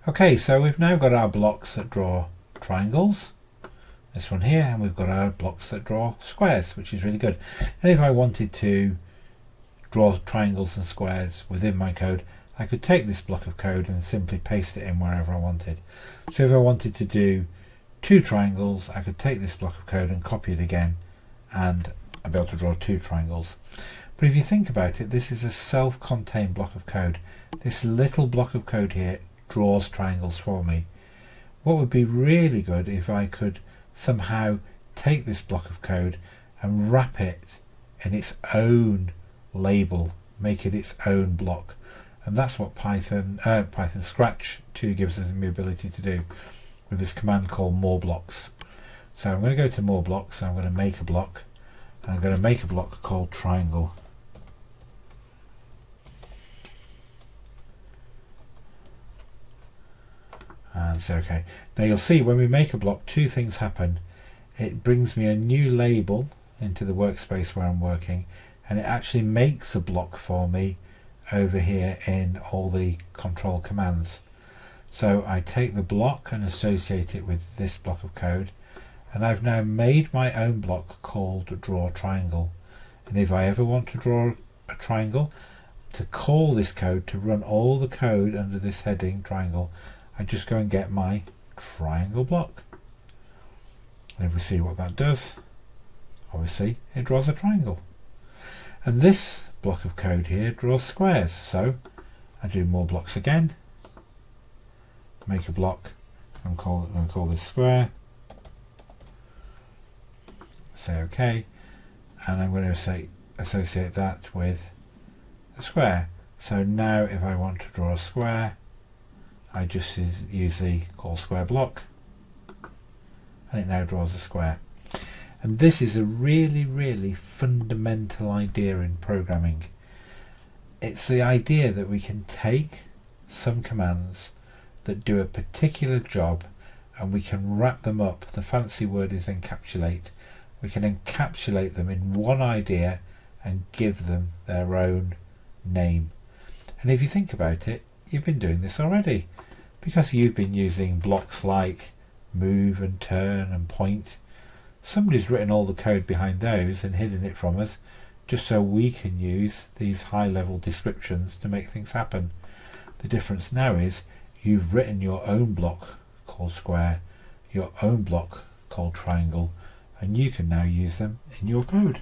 Okay, so we've now got our blocks that draw triangles, this one here, and we've got our blocks that draw squares, which is really good. And if I wanted to draw triangles and squares within my code, I could take this block of code and simply paste it in wherever I wanted. So if I wanted to do 2 triangles, I could take this block of code and copy it again, and I'd be able to draw 2 triangles. But if you think about it, this is a self-contained block of code. This little block of code here draws triangles for me. What would be really good if I could somehow take this block of code and wrap it in its own label, make it its own block. And that's what Python Scratch 2 gives us the ability to do with this command called more blocks. So I'm going to go to more blocks, and I'm going to make a block, and I'm going to make a block called triangle. And so okay, now you'll see when we make a block, 2 things happen. It brings me a new label into the workspace where I'm working, and it actually makes a block for me over here in all the control commands. So I take the block and associate it with this block of code, and I've now made my own block called draw triangle. And if I ever want to draw a triangle, to call this code, to run all the code under this heading triangle, I just go and get my triangle block. And if we see what that does, obviously it draws a triangle. And this block of code here draws squares. So I do more blocks again, make a block, I'm going to call this square, say OK, and I'm going to say associate that with a square. So now if I want to draw a square, I just use the call square block, and it now draws a square. And this is a really fundamental idea in programming. It's the idea that we can take some commands that do a particular job and we can wrap them up. The fancy word is encapsulate. We can encapsulate them in one idea and give them their own name. And if you think about it, you've been doing this already, because you've been using blocks like move and turn and point. Somebody's written all the code behind those and hidden it from us, just so we can use these high-level descriptions to make things happen. The difference now is you've written your own block called square, your own block called triangle, and you can now use them in your code.